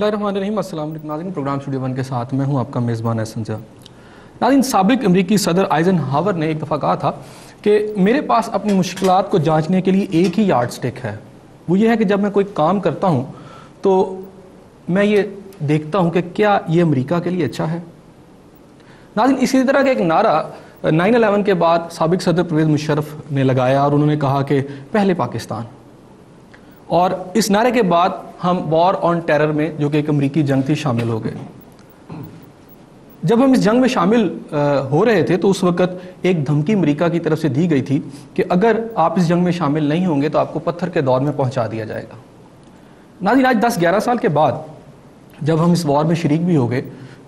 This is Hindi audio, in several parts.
बिस्मिल्लाहिर्रहमानिर्रहीम। अस्सलाम वालेकुम नाज़रीन, प्रोग्राम स्टूडियो 1 के साथ मैं हूं आपका मेज़बान एहसन शाह। नाज़रीन, साबिक अमरीकी सदर आइज़नहावर ने एक दफ़ा कहा था कि मेरे पास अपनी मुश्किलात को जांचने के लिए एक ही यार्ड स्टिक है, वो ये है कि जब मैं कोई काम करता हूं तो मैं ये देखता हूं कि क्या ये अमेरिका के लिए अच्छा है। नाज़रीन, इसी तरह का एक नारा 9/11 के बाद साबिक सदर परवेज़ मुशर्रफ ने लगाया और उन्होंने कहा कि पहले पाकिस्तान, और इस नारे के बाद हम वॉर ऑन टेरर में, जो कि एक अमरीकी जंग थी, शामिल हो गए। जब हम इस जंग में शामिल हो रहे थे तो उस वक़्त एक धमकी अमरीका की तरफ से दी गई थी कि अगर आप इस जंग में शामिल नहीं होंगे तो आपको पत्थर के दौर में पहुंचा दिया जाएगा। नाज़रीन, आज 10-11 साल के बाद जब हम इस वॉर में शरीक भी हो गए,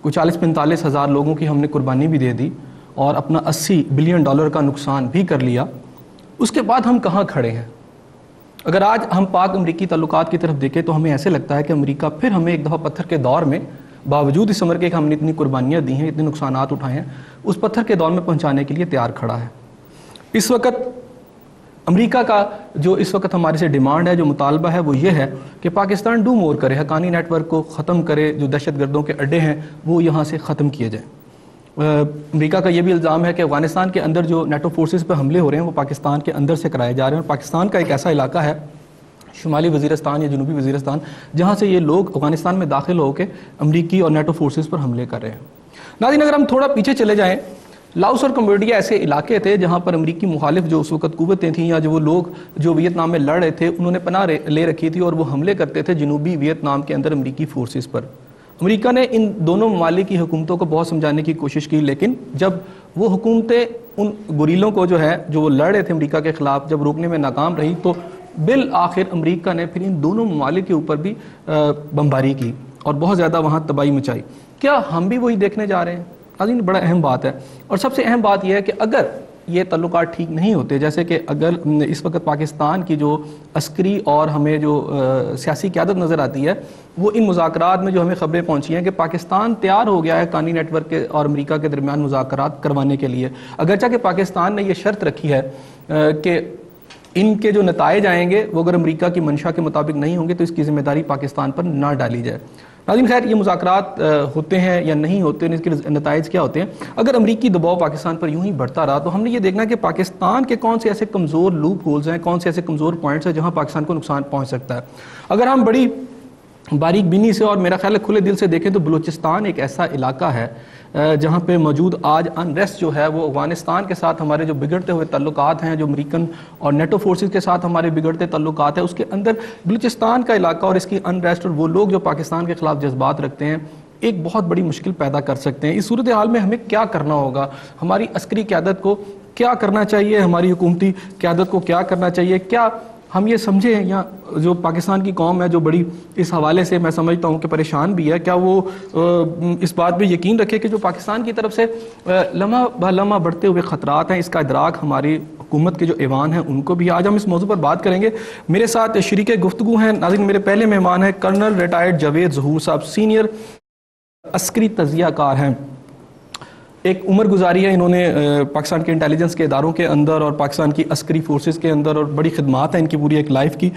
कुछ 40-45 हज़ार लोगों की हमने कुर्बानी भी दे दी और अपना $80 बिलियन का नुकसान भी कर लिया, उसके बाद हम कहाँ खड़े हैं। अगर आज हम पाक अमरीकी ताल्लुकात की तरफ देखें तो हमें ऐसे लगता है कि अमेरिका फिर हमें एक दफ़ा पत्थर के दौर में, बावजूद इस उम्र के कि हमने इतनी कुर्बानियाँ दी हैं, इतने नुकसानात उठाए हैं, उस पत्थर के दौर में पहुँचाने के लिए तैयार खड़ा है। इस वक्त अमेरिका का जो इस वक्त हमारे से डिमांड है, जो मुतालबा है, वो ये है कि पाकिस्तान डू मोर करे, हक्कानी नेटवर्क को ख़त्म करे, जो दहशत गर्दों के अड्डे हैं वो यहाँ से ख़त्म किए जाएँ। अमेरिका का ये भी इल्ज़ाम है कि अफ़गानिस्तान के अंदर जो नेटो फोर्सेस पर हमले हो रहे हैं वो पाकिस्तान के अंदर से कराए जा रहे हैं, और पाकिस्तान का एक ऐसा इलाका है, शुमाली वज़ीरिस्तान या जनूबी वज़ीरिस्तान, जहाँ से ये लोग अफ़गानिस्तान में दाखिल होकर अमरीकी और नेटो फोर्सेस पर हमले कर रहे हैं। नाज़रीन, अगर हम थोड़ा पीछे चले जाएँ, लाओस और कंबोडिया ऐसे इलाके थे जहाँ पर अमरीकी मुखालिफ जो उस वक्त कुव्वतें थीं या जो वो लोग जो वियतनाम में लड़ रहे थे, उन्होंने पनाह ले रखी थी और वो हमले करते थे जनूबी वियतनाम के अंदर अमरीकी फोर्सेस पर। अमेरिका ने इन दोनों ममालिक की हुकूमतों को बहुत समझाने की कोशिश की, लेकिन जब वो हुकूमतें उन गुरीलों को जो है, जो वो लड़ रहे थे अमेरिका के ख़िलाफ़, जब रोकने में नाकाम रही तो बिल आखिर अमेरिका ने फिर इन दोनों ममालिक के ऊपर भी बमबारी की और बहुत ज़्यादा वहाँ तबाही मचाई। क्या हम भी वही देखने जा रहे हैं? नाज़रीन, बड़ा अहम बात है, और सबसे अहम बात यह है कि अगर ये तल्लुकात ठीक नहीं होते, जैसे कि अगर इस वक्त पाकिस्तान की जो अस्करी और हमें जो सियासी क़यादत नज़र आती है, वो इन मुज़ाकरात में जो हमें ख़बरें पहुंची हैं कि पाकिस्तान तैयार हो गया है हक्कानी नेटवर्क के और अमेरिका के दरमियान मुज़ाकरात करवाने के लिए, अगरचे कि पाकिस्तान ने यह शर्त रखी है कि इनके जो नताइज आएंगे वो अगर अमेरिका की मंशा के मुताबिक नहीं होंगे तो इसकी ज़िम्मेदारी पाकिस्तान पर ना डाली जाए। नाज़रीन, खैर ये मुज़ाकरात होते हैं या नहीं होते हैं, इसके नताइज क्या होते हैं। अगर अमरीकी दबाव पाकिस्तान पर यूं ही बढ़ता रहा तो हमने ये देखना है कि पाकिस्तान के कौन से ऐसे कमज़ोर लूप होल्स हैं, कौन से ऐसे कमज़ोर पॉइंट्स हैं जहाँ पाकिस्तान को नुकसान पहुँच सकता है। अगर हम बड़ी बारीक बीनी से और मेरा ख्याल है खुले दिल से देखें तो बलूचिस्तान एक ऐसा इलाका है जहाँ पे मौजूद आज अनरेस्ट जो है वो अफ़गानिस्तान के साथ हमारे जो बिगड़ते हुए तल्लुकात हैं, जो अमेरिकन और नेटो फोर्सेस के साथ हमारे बिगड़ते तल्लुकात हैं, उसके अंदर बलूचिस्तान का इलाका और इसकी अनरेस्ट और वो लोग जो पाकिस्तान के ख़िलाफ़ जज्बात रखते हैं एक बहुत बड़ी मुश्किल पैदा कर सकते हैं। इस सूरत हाल में हमें क्या करना होगा? हमारी अस्करी क़यादत को क्या करना चाहिए? हमारी हुकूमती क़यादत को क्या करना चाहिए? क्या हम ये समझें, या जो पाकिस्तान की कौम है जो बड़ी इस हवाले से मैं समझता हूँ कि परेशान भी है, क्या वो इस बात पे यकीन रखे कि जो पाकिस्तान की तरफ से लम्हा ब लम्हा बढ़ते हुए ख़तरात हैं, इसका इदराक हमारी हुकूमत के जो ऐवान हैं उनको भी। आज हम इस मौजू पर बात करेंगे। मेरे साथ शरीके गुफ्तगू हैं नाज़रीन, मेरे पहले मेहमान हैं कर्नल रिटायर्ड जावेद ज़हूर साहब, सीनियर अस्करी तज़ियाकार हैं। एक उम्र गुजारी है इन्होंने पाकिस्तान के इंटेलिजेंस के इदारों के अंदर और पाकिस्तान की अस्करी फोर्सेस के अंदर, और बड़ी खिदमात है इनकी पूरी एक लाइफ की।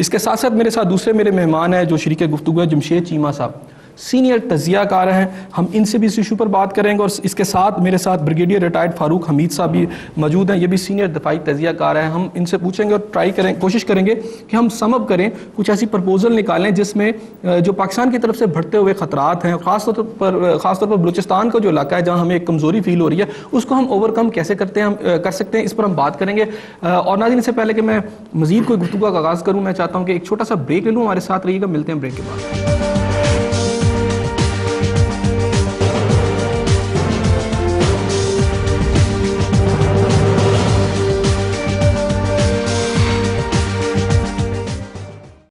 इसके साथ साथ मेरे साथ दूसरे मेरे मेहमान हैं जो शरीके गुफ्तगू है, जमशेद चीमा साहब, सीनियर तज़ियाकार हैं। हम इनसे भी इस इशू पर बात करेंगे, और इसके साथ मेरे साथ ब्रिगेडियर रिटायर्ड फारूक हमीद साहब भी मौजूद हैं, ये भी सीनियर दफाई तज़ियाकार हैं। हम इनसे पूछेंगे और कोशिश करेंगे कि हम समअप करें, कुछ ऐसी प्रपोजल निकालें जिसमें जो पाकिस्तान की तरफ से बढ़ते हुए ख़तरात हैं, ख़ासतौर पर बलूचिस्तान का जो इलाका है जहाँ हमें एक कमज़ोरी फील हो रही है, उसको हम ओवरकम कैसे कर सकते हैं, इस पर हम बात करेंगे। और नाज़रीन, इससे पहले कि मैं मज़ीद कोई गुफ्तगू का आगाज़ करूँ, मैं चाहता हूँ कि एक छोटा सा ब्रेक ले लूँ। हमारे साथ रहिएगा, मिलते हैं ब्रेक के बाद।